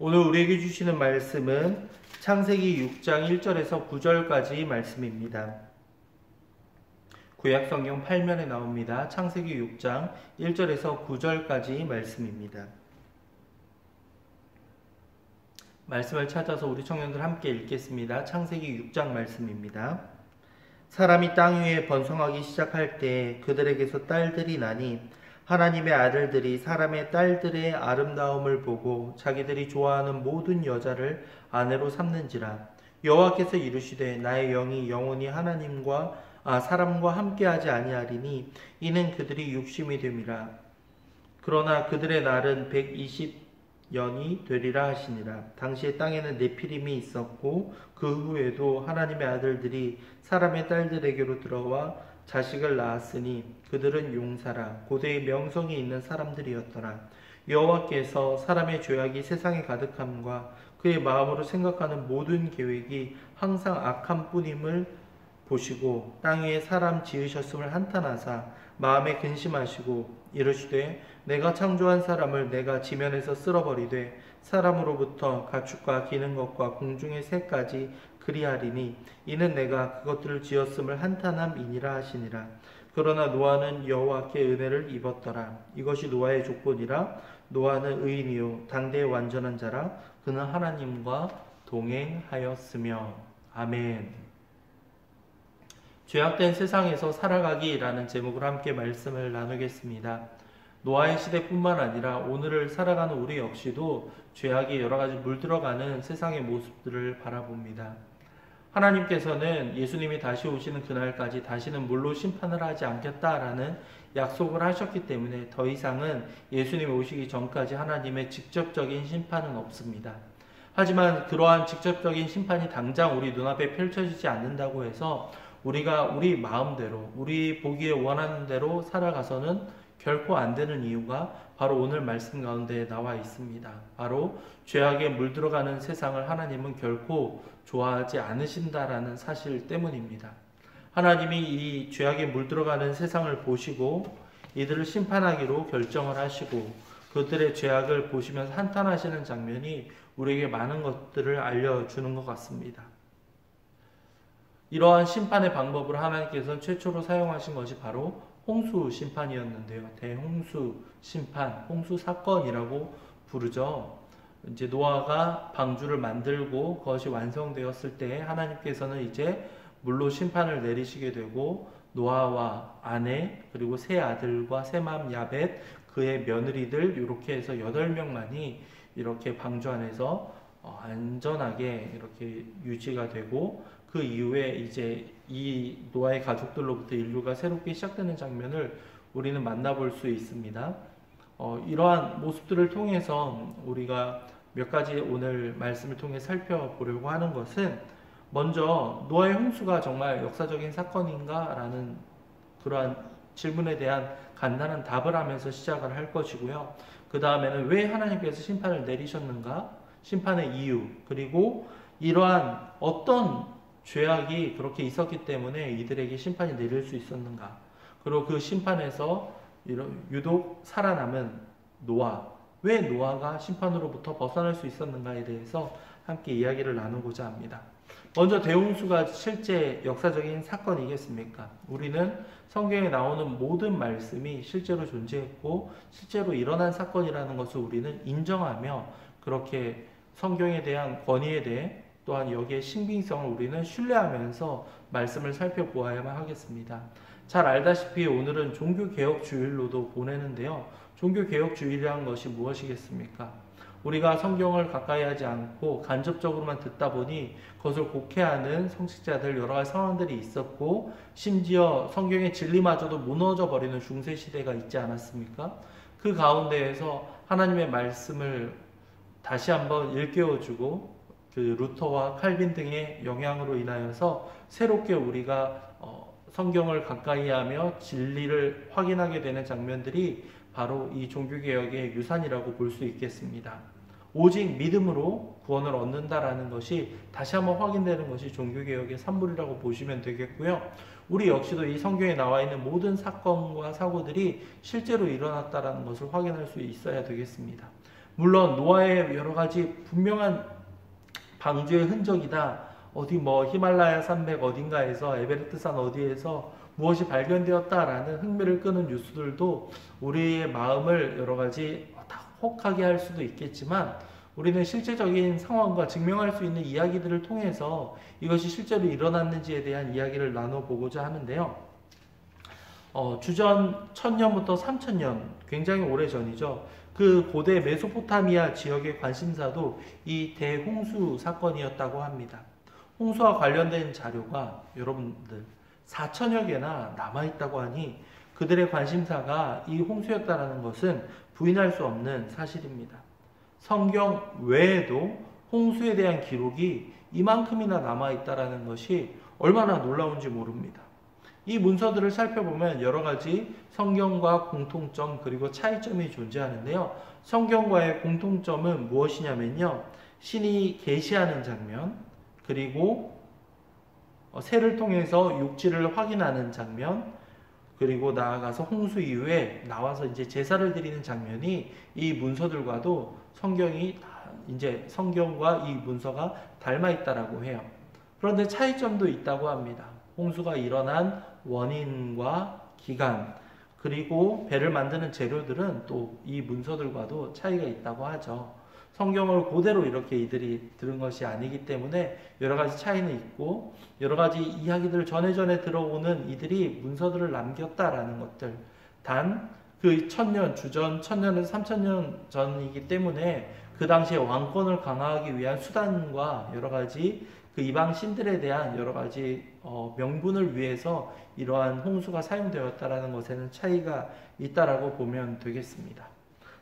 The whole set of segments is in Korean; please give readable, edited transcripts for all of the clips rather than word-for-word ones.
오늘 우리에게 주시는 말씀은 창세기 6장 1절에서 9절까지 말씀입니다. 구약성경 8면에 나옵니다. 창세기 6장 1절에서 9절까지 말씀입니다. 말씀을 찾아서 우리 청년들 함께 읽겠습니다. 창세기 6장 말씀입니다. 사람이 땅 위에 번성하기 시작할 때 그들에게서 딸들이 나니 하나님의 아들들이 사람의 딸들의 아름다움을 보고 자기들이 좋아하는 모든 여자를 아내로 삼는지라. 여호와께서 이르시되 나의 영이 영원히 사람과 함께하지 아니하리니 이는 그들이 육심이 됨이라. 그러나 그들의 날은 120년이 되리라 하시니라. 당시에 땅에는 네피림이 있었고 그 후에도 하나님의 아들들이 사람의 딸들에게로 들어와 자식을 낳았으니 그들은 용사라 고대의 명성이 있는 사람들이었더라. 여호와께서 사람의 죄악이 세상에 가득함과 그의 마음으로 생각하는 모든 계획이 항상 악한 뿐임을 보시고 땅 위에 사람 지으셨음을 한탄하사 마음에 근심하시고 이르시되 내가 창조한 사람을 내가 지면에서 쓸어버리되 사람으로부터 가축과 기는 것과 공중의 새까지 그리하리니 이는 내가 그것들을 지었음을 한탄함이니라 하시니라. 그러나 노아는 여호와께 은혜를 입었더라. 이것이 노아의 조건이라. 노아는 의인이요 당대의 완전한 자라. 그는 하나님과 동행하였으며. 아멘. 죄악된 세상에서 살아가기라는 제목으로 함께 말씀을 나누겠습니다. 노아의 시대뿐만 아니라 오늘을 살아가는 우리 역시도 죄악이 여러가지 물들어가는 세상의 모습들을 바라봅니다. 하나님께서는 예수님이 다시 오시는 그날까지 다시는 물로 심판을 하지 않겠다라는 약속을 하셨기 때문에 더 이상은 예수님이 오시기 전까지 하나님의 직접적인 심판은 없습니다. 하지만 그러한 직접적인 심판이 당장 우리 눈앞에 펼쳐지지 않는다고 해서 우리가 우리 마음대로 우리 보기에 원하는 대로 살아가서는 결코 안 되는 이유가 바로 오늘 말씀 가운데 나와 있습니다. 바로 죄악에 물들어가는 세상을 하나님은 결코 좋아하지 않으신다라는 사실 때문입니다. 하나님이 이 죄악에 물들어가는 세상을 보시고 이들을 심판하기로 결정을 하시고 그들의 죄악을 보시면서 한탄하시는 장면이 우리에게 많은 것들을 알려주는 것 같습니다. 이러한 심판의 방법을 하나님께서는 최초로 사용하신 것이 바로 홍수 심판이었는데요. 대홍수 심판, 홍수 사건이라고 부르죠. 이제 노아가 방주를 만들고 그것이 완성되었을 때 하나님께서는 이제 물로 심판을 내리시게 되고 노아와 아내 그리고 세 아들과 세맘 야벳 그의 며느리들 이렇게 해서 8명만이 이렇게 방주 안에서 안전하게 이렇게 유지가 되고 그 이후에 이제 이 노아의 가족들로부터 인류가 새롭게 시작되는 장면을 우리는 만나볼 수 있습니다. 이러한 모습들을 통해서 우리가 몇 가지 오늘 말씀을 통해 살펴보려고 하는 것은 먼저 노아의 홍수가 정말 역사적인 사건인가? 라는 그러한 질문에 대한 간단한 답을 하면서 시작을 할 것이고요. 그 다음에는 왜 하나님께서 심판을 내리셨는가? 심판의 이유, 그리고 이러한 어떤 죄악이 그렇게 있었기 때문에 이들에게 심판이 내릴 수 있었는가? 그리고 그 심판에서 유독 살아남은 노아, 왜 노아가 심판으로부터 벗어날 수 있었는가에 대해서 함께 이야기를 나누고자 합니다. 먼저 대홍수가 실제 역사적인 사건이겠습니까? 우리는 성경에 나오는 모든 말씀이 실제로 존재했고 실제로 일어난 사건이라는 것을 우리는 인정하며 그렇게 성경에 대한 권위에 대해 또한 여기에 신빙성을 우리는 신뢰하면서 말씀을 살펴보아야만 하겠습니다. 잘 알다시피 오늘은 종교개혁주일로도 보내는데요. 종교개혁주일이라는 것이 무엇이겠습니까? 우리가 성경을 가까이 하지 않고 간접적으로만 듣다 보니 그것을 곡해하는 성직자들 여러 가지 상황들이 있었고 심지어 성경의 진리마저도 무너져 버리는 중세시대가 있지 않았습니까? 그 가운데에서 하나님의 말씀을 다시 한번 일깨워주고 그 루터와 칼빈 등의 영향으로 인하여서 새롭게 우리가 성경을 가까이 하며 진리를 확인하게 되는 장면들이 바로 이 종교개혁의 유산이라고 볼 수 있겠습니다. 오직 믿음으로 구원을 얻는다라는 것이 다시 한번 확인되는 것이 종교개혁의 산물이라고 보시면 되겠고요. 우리 역시도 이 성경에 나와 있는 모든 사건과 사고들이 실제로 일어났다라는 것을 확인할 수 있어야 되겠습니다. 물론 노아의 여러 가지 분명한 방주의 흔적이다. 어디 뭐 히말라야 산맥 어딘가에서 에베레스트 산 어디에서 무엇이 발견되었다라는 흥미를 끄는 뉴스들도 우리의 마음을 여러 가지 혹하게 할 수도 있겠지만, 우리는 실제적인 상황과 증명할 수 있는 이야기들을 통해서 이것이 실제로 일어났는지에 대한 이야기를 나눠보고자 하는데요. 주전 1000년부터 3000년, 굉장히 오래전이죠. 그 고대 메소포타미아 지역의 관심사도 이 대홍수 사건이었다고 합니다. 홍수와 관련된 자료가 여러분들 4천여 개나 남아있다고 하니 그들의 관심사가 이 홍수였다는 것은 부인할 수 없는 사실입니다. 성경 외에도 홍수에 대한 기록이 이만큼이나 남아있다는 것이 얼마나 놀라운지 모릅니다. 이 문서들을 살펴보면 여러 가지 성경과 공통점 그리고 차이점이 존재하는데요. 성경과의 공통점은 무엇이냐면요. 신이 계시하는 장면, 그리고 새를 통해서 육지를 확인하는 장면, 그리고 나아가서 홍수 이후에 나와서 이제 제사를 드리는 장면이 이 문서들과도 성경과 이 문서가 닮아 있다라고 해요. 그런데 차이점도 있다고 합니다. 홍수가 일어난 원인과 기간, 그리고 배를 만드는 재료들은 또 이 문서들과도 차이가 있다고 하죠. 성경을 그대로 이렇게 이들이 들은 것이 아니기 때문에 여러 가지 차이는 있고, 여러 가지 이야기들을 전에 들어오는 이들이 문서들을 남겼다라는 것들. 단 그 주전 1000년에서 3000년 전이기 때문에 그 당시에 왕권을 강화하기 위한 수단과 여러 가지 그 이방 신들에 대한 여러 가지 명분을 위해서 이러한 홍수가 사용되었다라는 것에는 차이가 있다라고 보면 되겠습니다.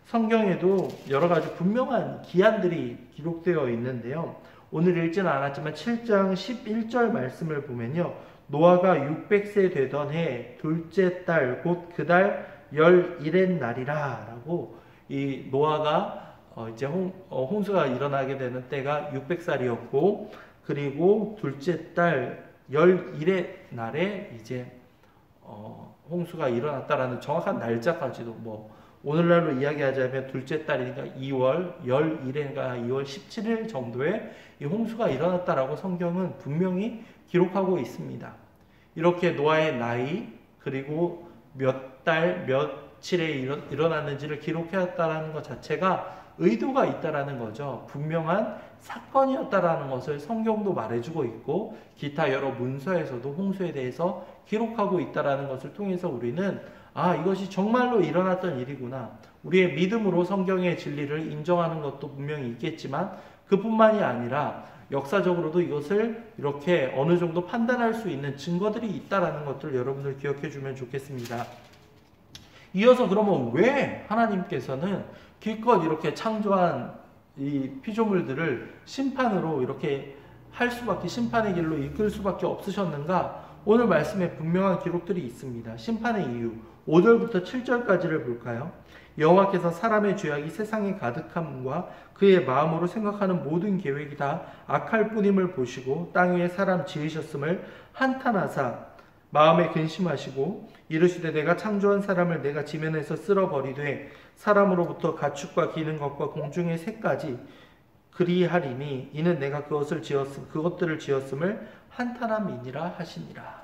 성경에도 여러 가지 분명한 기한들이 기록되어 있는데요. 오늘 읽지는 않았지만 7장 11절 말씀을 보면요. 노아가 600세 되던 해 둘째 달 곧 그 달 11의 날이라 라고, 이 노아가 이제 홍수가 일어나게 되는 때가 600살이었고, 그리고 둘째 달 11의 날에 이제 홍수가 일어났다라는 정확한 날짜까지도 오늘날로 이야기하자면 둘째 달이니까 2월 11일인가 2월 17일 정도에 이 홍수가 일어났다라고 성경은 분명히 기록하고 있습니다. 이렇게 노아의 나이, 그리고 몇 달, 며칠에 일어났는지를 기록해왔다는 것 자체가 의도가 있다라는 거죠. 분명한 사건이었다라는 것을 성경도 말해주고 있고, 기타 여러 문서에서도 홍수에 대해서 기록하고 있다라는 것을 통해서 우리는 이것이 정말로 일어났던 일이구나. 우리의 믿음으로 성경의 진리를 인정하는 것도 분명히 있겠지만, 그뿐만이 아니라 역사적으로도 이것을 이렇게 어느 정도 판단할 수 있는 증거들이 있다라는 것들을 여러분들 기억해 주면 좋겠습니다. 이어서 그러면 왜 하나님께서는 기껏 이렇게 창조한 이 피조물들을 심판으로 이렇게 심판의 길로 이끌 수밖에 없으셨는가? 오늘 말씀에 분명한 기록들이 있습니다. 심판의 이유 5절부터 7절까지를 볼까요? 여호와께서 사람의 죄악이 세상에 가득함과 그의 마음으로 생각하는 모든 계획이 다 악할 뿐임을 보시고 땅 위에 사람 지으셨음을 한탄하사 마음에 근심하시고 이르시되 내가 창조한 사람을 내가 지면에서 쓸어버리되 사람으로부터 가축과 기는 것과 공중의 새까지 그리하리니 이는 내가 그것들을 지었음을 한탄함이니라 하시니라.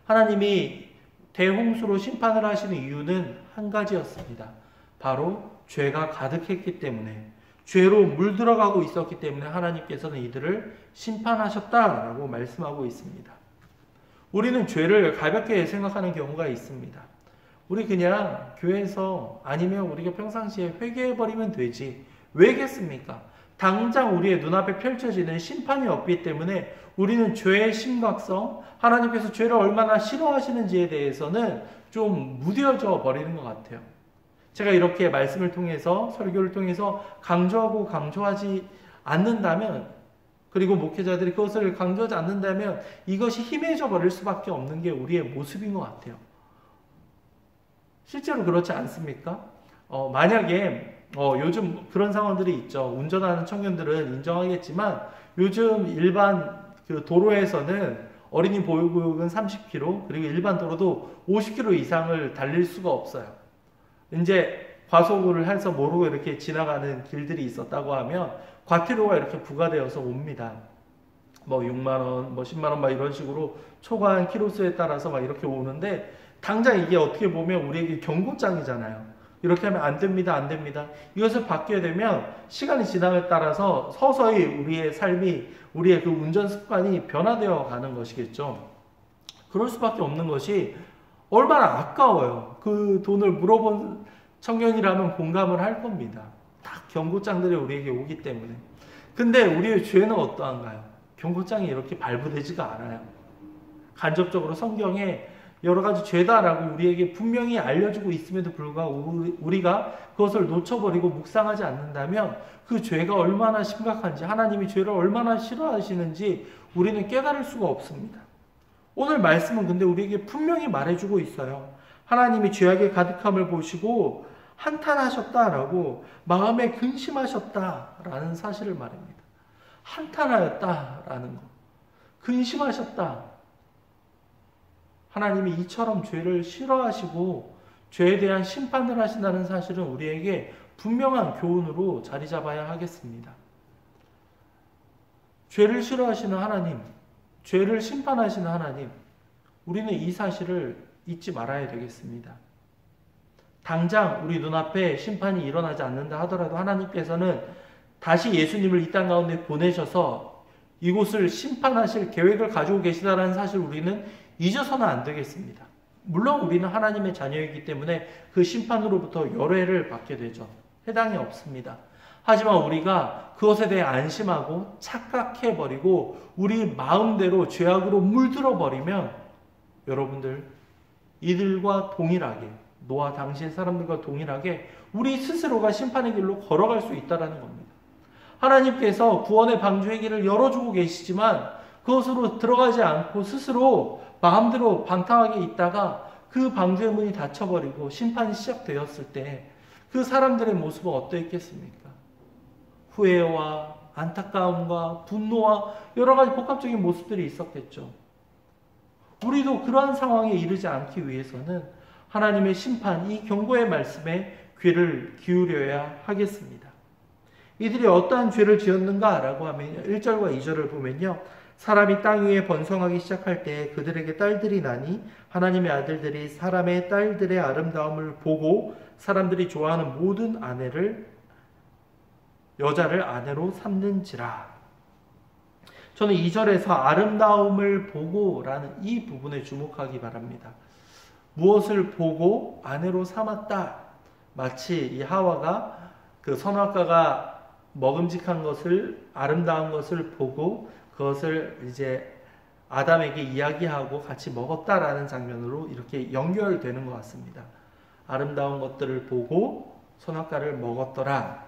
하나님이 대홍수로 심판을 하시는 이유는 한 가지였습니다. 바로 죄가 가득했기 때문에, 죄로 물들어가고 있었기 때문에 하나님께서는 이들을 심판하셨다라고 말씀하고 있습니다. 우리는 죄를 가볍게 생각하는 경우가 있습니다. 우리 그냥 교회에서 아니면 우리가 평상시에 회개해버리면 되지. 왜겠습니까? 당장 우리의 눈앞에 펼쳐지는 심판이 없기 때문에 우리는 죄의 심각성, 하나님께서 죄를 얼마나 싫어하시는지에 대해서는 좀 무뎌져 버리는 것 같아요. 제가 이렇게 말씀을 통해서, 설교를 통해서 강조하지 않는다면, 그리고 목회자들이 그것을 강조하지 않는다면 이것이 희미해져 버릴 수밖에 없는 게 우리의 모습인 것 같아요. 실제로 그렇지 않습니까? 만약에 요즘 그런 상황들이 있죠. 운전하는 청년들은 인정하겠지만 요즘 일반 그 도로에서는 어린이 보호구역은 30km, 그리고 일반 도로도 50km 이상을 달릴 수가 없어요. 이제 과속을 해서 모르고 이렇게 지나가는 길들이 있었다고 하면 과태료가 이렇게 부과되어서 옵니다. 뭐 6만 원, 뭐 10만 원 막 이런 식으로 초과한 키로수에 따라서 막 이렇게 오는데 당장 이게 어떻게 보면 우리에게 경고장이잖아요. 이렇게 하면 안 됩니다, 안 됩니다. 이것을 받게 되면 시간이 지남에 따라서 서서히 우리의 삶이, 우리의 그 운전 습관이 변화되어 가는 것이겠죠. 그럴 수밖에 없는 것이 얼마나 아까워요. 그 돈을 물어본 청년이라면 공감을 할 겁니다. 딱 경고장들이 우리에게 오기 때문에. 근데 우리의 죄는 어떠한가요? 경고장이 이렇게 발부되지가 않아요. 간접적으로 성경에 여러 가지 죄다라고 우리에게 분명히 알려주고 있음에도 불구하고 우리가 그것을 놓쳐버리고 묵상하지 않는다면 그 죄가 얼마나 심각한지, 하나님이 죄를 얼마나 싫어하시는지 우리는 깨달을 수가 없습니다. 오늘 말씀은 근데 우리에게 분명히 말해주고 있어요. 하나님이 죄악의 가득함을 보시고 한탄하셨다라고, 마음에 근심하셨다라는 사실을 말합니다. 한탄하였다라는 것, 근심하셨다. 하나님이 이처럼 죄를 싫어하시고 죄에 대한 심판을 하신다는 사실은 우리에게 분명한 교훈으로 자리 잡아야 하겠습니다. 죄를 싫어하시는 하나님, 죄를 심판하시는 하나님, 우리는 이 사실을 잊지 말아야 되겠습니다. 당장 우리 눈앞에 심판이 일어나지 않는다 하더라도 하나님께서는 다시 예수님을 이 땅 가운데 보내셔서 이곳을 심판하실 계획을 가지고 계시다는 사실 우리는 잊어서는 안 되겠습니다. 물론 우리는 하나님의 자녀이기 때문에 그 심판으로부터 열애를 받게 되죠. 해당이 없습니다. 하지만 우리가 그것에 대해 안심하고 착각해버리고 우리 마음대로 죄악으로 물들어버리면 여러분들, 이들과 동일하게, 노아 당시의 사람들과 동일하게 우리 스스로가 심판의 길로 걸어갈 수 있다는 겁니다. 하나님께서 구원의 방주의 길을 열어주고 계시지만 그것으로 들어가지 않고 스스로 마음대로 방탕하게 있다가 그 방주의 문이 닫혀버리고 심판이 시작되었을 때 그 사람들의 모습은 어떠했겠습니까? 후회와 안타까움과 분노와 여러 가지 복합적인 모습들이 있었겠죠. 우리도 그러한 상황에 이르지 않기 위해서는 하나님의 심판, 이 경고의 말씀에 귀를 기울여야 하겠습니다. 이들이 어떠한 죄를 지었는가라고 하면 1절과 2절을 보면요. 사람이 땅 위에 번성하기 시작할 때 그들에게 딸들이 나니 하나님의 아들들이 사람의 딸들의 아름다움을 보고 사람들이 좋아하는 모든 여자를 아내로 삼는지라. 저는 2절에서 아름다움을 보고라는 이 부분에 주목하기 바랍니다. 무엇을 보고 아내로 삼았다. 마치 이 하와가 그 선악과가 먹음직한 것을, 아름다운 것을 보고 그것을 이제 아담에게 이야기하고 같이 먹었다라는 장면으로 이렇게 연결되는 것 같습니다. 아름다운 것들을 보고 선악과를 먹었더라.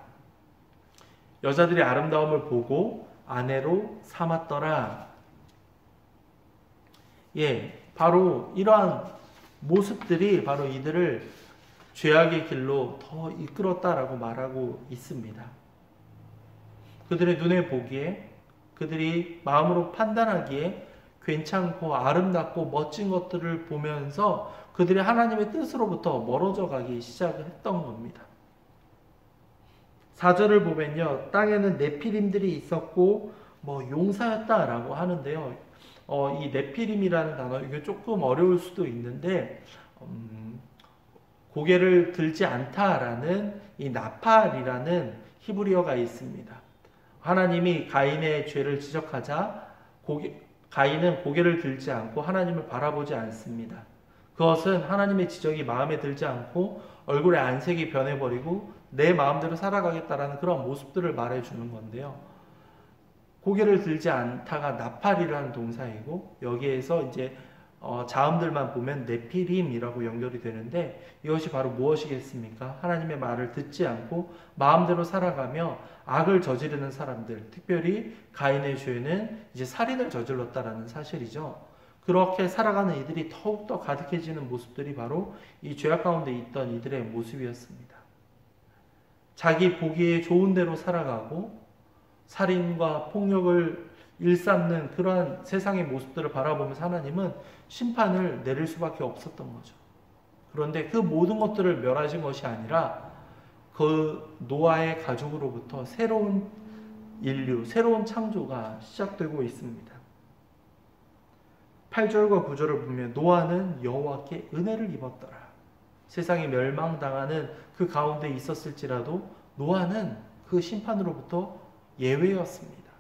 여자들이 아름다움을 보고 아내로 삼았더라. 예, 바로 이러한 모습들이 바로 이들을 죄악의 길로 더 이끌었다라고 말하고 있습니다. 그들의 눈에 보기에, 그들이 마음으로 판단하기에 괜찮고 아름답고 멋진 것들을 보면서 그들이 하나님의 뜻으로부터 멀어져 가기 시작을 했던 겁니다. 4절을 보면요, 땅에는 네피림들이 있었고 용사였다라고 하는데요. 이 네피림이라는 단어, 이게 조금 어려울 수도 있는데 고개를 들지 않다라는 이 나팔이라는 히브리어가 있습니다. 하나님이 가인의 죄를 지적하자 가인은 고개를 들지 않고 하나님을 바라보지 않습니다. 그것은 하나님의 지적이 마음에 들지 않고 얼굴의 안색이 변해버리고 내 마음대로 살아가겠다라는 그런 모습들을 말해주는 건데요. 고개를 들지 않다가 나팔이라는 동사이고 여기에서 이제 자음들만 보면 네피림이라고 연결이 되는데 이것이 바로 무엇이겠습니까? 하나님의 말을 듣지 않고 마음대로 살아가며 악을 저지르는 사람들, 특별히 가인의 죄는 이제 살인을 저질렀다라는 사실이죠. 그렇게 살아가는 이들이 더욱더 가득해지는 모습들이 바로 이 죄악 가운데 있던 이들의 모습이었습니다. 자기 보기에 좋은 대로 살아가고 살인과 폭력을 일삼는 그러한 세상의 모습들을 바라보면서 하나님은 심판을 내릴 수밖에 없었던 거죠. 그런데 그 모든 것들을 멸하신 것이 아니라 그 노아의 가족으로부터 새로운 인류, 새로운 창조가 시작되고 있습니다. 8절과 9절을 보면 노아는 여호와께 은혜를 입었더라. 세상이 멸망당하는 그 가운데 있었을지라도 노아는 그 심판으로부터 예외였습니다.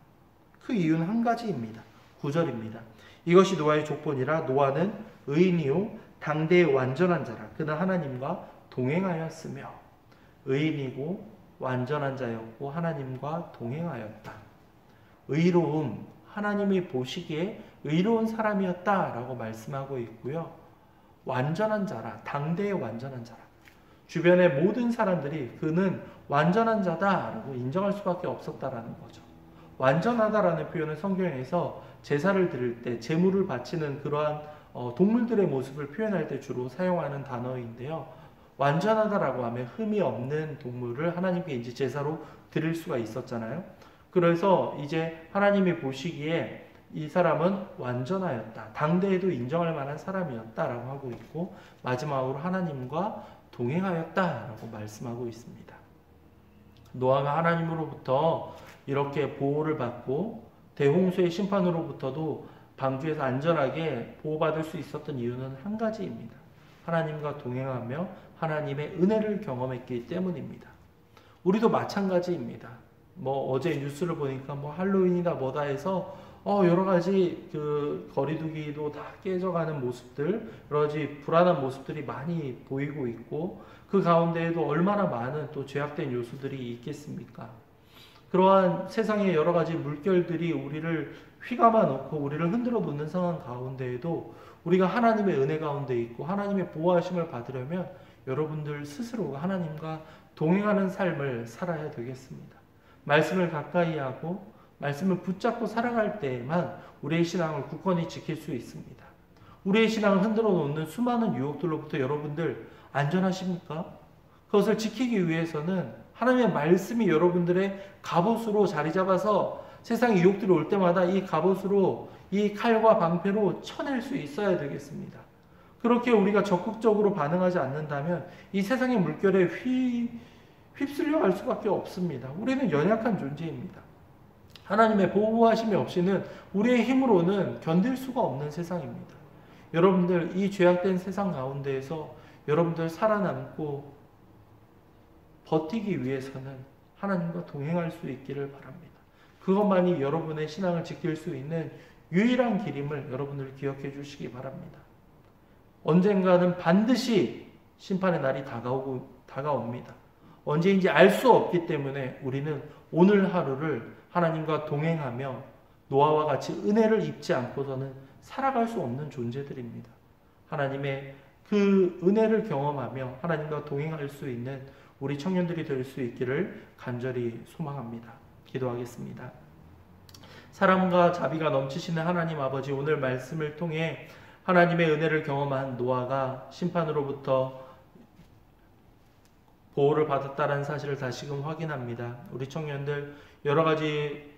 그 이유는 한 가지입니다. 9절입니다. 이것이 노아의 족본이라 노아는 의인이요 당대의 완전한 자라. 그는 하나님과 동행하였으며 의인이고 완전한 자였고 하나님과 동행하였다. 의로움, 하나님이 보시기에 의로운 사람이었다라고 말씀하고 있고요. 완전한 자라, 당대의 완전한 자라. 주변의 모든 사람들이 그는 완전한 자다라고 인정할 수밖에 없었다라는 거죠. 완전하다라는 표현은 성경에서 제사를 드릴 때 제물을 바치는 그러한 동물들의 모습을 표현할 때 주로 사용하는 단어인데요. 완전하다라고 하면 흠이 없는 동물을 하나님께 이제 제사로 드릴 수가 있었잖아요. 그래서 이제 하나님이 보시기에 이 사람은 완전하였다. 당대에도 인정할 만한 사람이었다라고 하고 있고 마지막으로 하나님과 동행하였다라고 말씀하고 있습니다. 노아가 하나님으로부터 이렇게 보호를 받고 대홍수의 심판으로부터도 방주에서 안전하게 보호받을 수 있었던 이유는 한 가지입니다. 하나님과 동행하며 하나님의 은혜를 경험했기 때문입니다. 우리도 마찬가지입니다. 어제 뉴스를 보니까 할로윈이다 뭐다 해서 여러 가지 그 거리두기도 다 깨져가는 모습들, 여러 가지 불안한 모습들이 많이 보이고 있고 그 가운데에도 얼마나 많은 또 죄악된 요소들이 있겠습니까? 그러한 세상의 여러 가지 물결들이 우리를 휘감아 놓고 우리를 흔들어 놓는 상황 가운데에도 우리가 하나님의 은혜 가운데 있고 하나님의 보호하심을 받으려면 여러분들 스스로가 하나님과 동행하는 삶을 살아야 되겠습니다. 말씀을 가까이 하고 말씀을 붙잡고 살아갈 때에만 우리의 신앙을 굳건히 지킬 수 있습니다. 우리의 신앙을 흔들어 놓는 수많은 유혹들로부터 여러분들 안전하십니까? 그것을 지키기 위해서는 하나님의 말씀이 여러분들의 갑옷으로 자리 잡아서 세상의 유혹들이 올 때마다 이 갑옷으로 이 칼과 방패로 쳐낼 수 있어야 되겠습니다. 그렇게 우리가 적극적으로 반응하지 않는다면 이 세상의 물결에 휩쓸려 갈 수밖에 없습니다. 우리는 연약한 존재입니다. 하나님의 보호하심이 없이는 우리의 힘으로는 견딜 수가 없는 세상입니다. 여러분들 이 죄악된 세상 가운데에서 여러분들 살아남고 버티기 위해서는 하나님과 동행할 수 있기를 바랍니다. 그것만이 여러분의 신앙을 지킬 수 있는 유일한 길임을 여러분들 기억해 주시기 바랍니다. 언젠가는 반드시 심판의 날이 다가옵니다. 언제인지 알 수 없기 때문에 우리는 오늘 하루를 하나님과 동행하며 노아와 같이 은혜를 입지 않고서는 살아갈 수 없는 존재들입니다. 하나님의 그 은혜를 경험하며 하나님과 동행할 수 있는 우리 청년들이 될 수 있기를 간절히 소망합니다. 기도하겠습니다. 사랑과 자비가 넘치시는 하나님 아버지, 오늘 말씀을 통해 하나님의 은혜를 경험한 노아가 심판으로부터 보호를 받았다는 사실을 다시금 확인합니다. 우리 청년들 여러 가지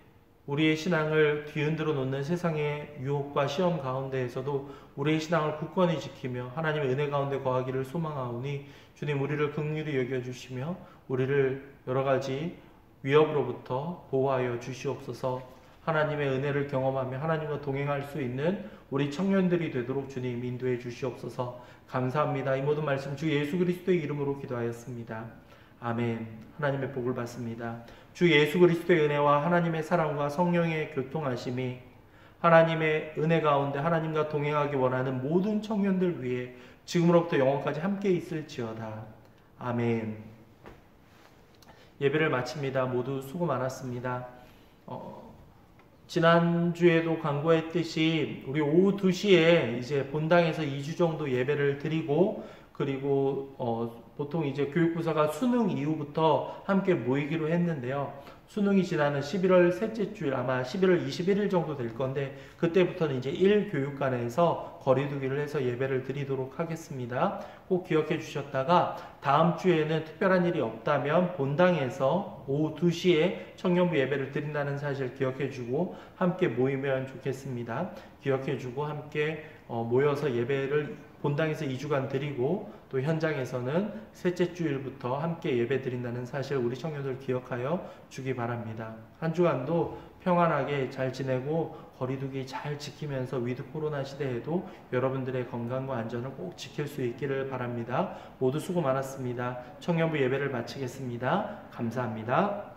우리의 신앙을 뒤흔들어 놓는 세상의 유혹과 시험 가운데에서도 우리의 신앙을 굳건히 지키며 하나님의 은혜 가운데 거하기를 소망하오니 주님 우리를 긍휼히 여겨주시며 우리를 여러 가지 위협으로부터 보호하여 주시옵소서. 하나님의 은혜를 경험하며 하나님과 동행할 수 있는 우리 청년들이 되도록 주님 인도해 주시옵소서. 감사합니다. 이 모든 말씀 주 예수 그리스도의 이름으로 기도하였습니다. 아멘. 하나님의 복을 받습니다. 주 예수 그리스도의 은혜와 하나님의 사랑과 성령의 교통하심이 하나님의 은혜 가운데 하나님과 동행하기 원하는 모든 청년들 위해 지금으로부터 영원까지 함께 있을지어다. 아멘. 예배를 마칩니다. 모두 수고 많았습니다. 지난주에도 광고했듯이 우리 오후 2시에 이제 본당에서 2주 정도 예배를 드리고 그리고 보통 이제 교육부서가 수능 이후부터 함께 모이기로 했는데요. 수능이 지나는 11월 셋째 주일 아마 11월 21일 정도 될 건데 그때부터는 이제 1교육관에서 거리두기를 해서 예배를 드리도록 하겠습니다. 꼭 기억해 주셨다가 다음 주에는 특별한 일이 없다면 본당에서 오후 2시에 청년부 예배를 드린다는 사실 기억해 주고 함께 모이면 좋겠습니다. 기억해 주고 함께 모여서 예배를 본당에서 2주간 드리고 또 현장에서는 셋째 주일부터 함께 예배 드린다는 사실 우리 청년들 기억하여 주기 바랍니다. 한 주간도 평안하게 잘 지내고 거리두기 잘 지키면서 위드 코로나 시대에도 여러분들의 건강과 안전을 꼭 지킬 수 있기를 바랍니다. 모두 수고 많았습니다. 청년부 예배를 마치겠습니다. 감사합니다.